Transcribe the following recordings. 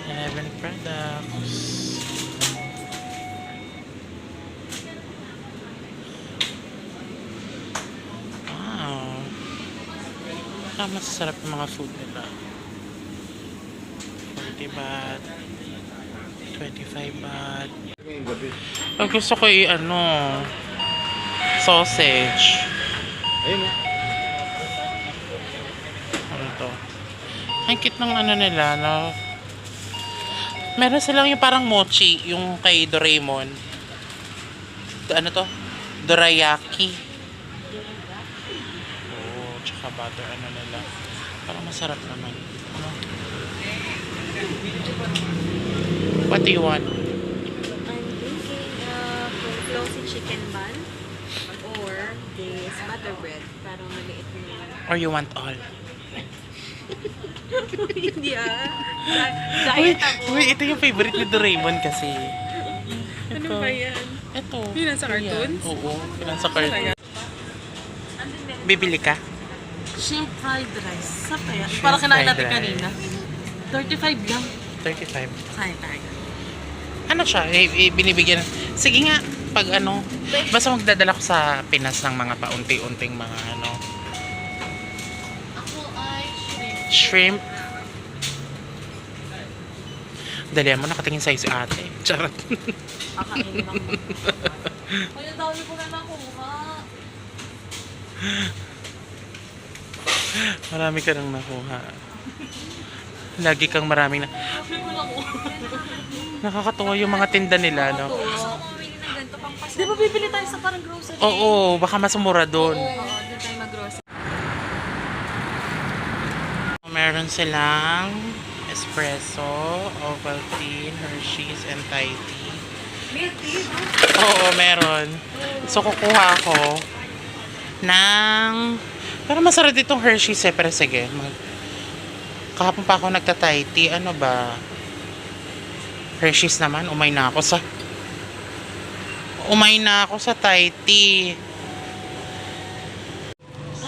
11 products. Wow. Masasarap yung mga food nila. 40 baht. 25 baht. Ang gusto ko sausage. Ayun na. Ano to? Ang cute ng nila, no? Meron silang yung parang mochi, yung kay Doraemon. Ano to? Dorayaki. Oh, tsaka butter, nila. Parang masarap naman. Ano? What do you want? I'm thinking of flossy chicken bun or this butter bread. Parang maliit na. Or you want all? Hindi Uy, Diet ako. uy, ito yung favorite ni Doraemon kasi. Ano ba yan? Ito. Yun nasa cartoons? Oo, yun nasa cartoons. Bibili ka? Shrimp fried rice. Sa pa yan? Shrimp Parang kinain natin fried kanina. 35 lang. 35. Kain tayo. Ano siya? Binibigyan. Sige nga, pag basta magdadala ko sa Pinas ng mga paunti-unting mga Ako ay shrimp. shrimp. Dalihan mo, nakatingin sa'yo si ate. Charot. Kakain lang mo. Ay, ang dami ko na nakuha. Marami ka nang nakuha. Lagi kang maraming na... Sabi ko nakuha. Nakakatuwa yung mga tinda nila, no? Gusto ko mamili ng ganito pang pasok. Di ba bibili tayo sa parang grocery? Oo, baka mas mura doon. Oo, doon tayo mag-grocery. Meron silang espresso, Ovaltine, Hershey's, and Thai tea. Milk tea, no? Oo, meron. So, kukuha ako ng... Pero masarap ditong Hershey's eh. Pero sige, kahapon pa ako nagta-Thai tea. Ano ba? Hershey's naman. Umay na ako sa Thai tea.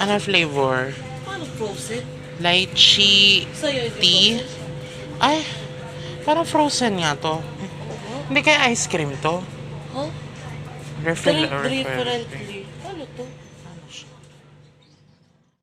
Ano flavor? Paano frozen? Lychee Sa'yo, hindi tea. frozen? Ay, parang frozen nga to. Hindi kaya ice cream to. Oh? Refill. Differently.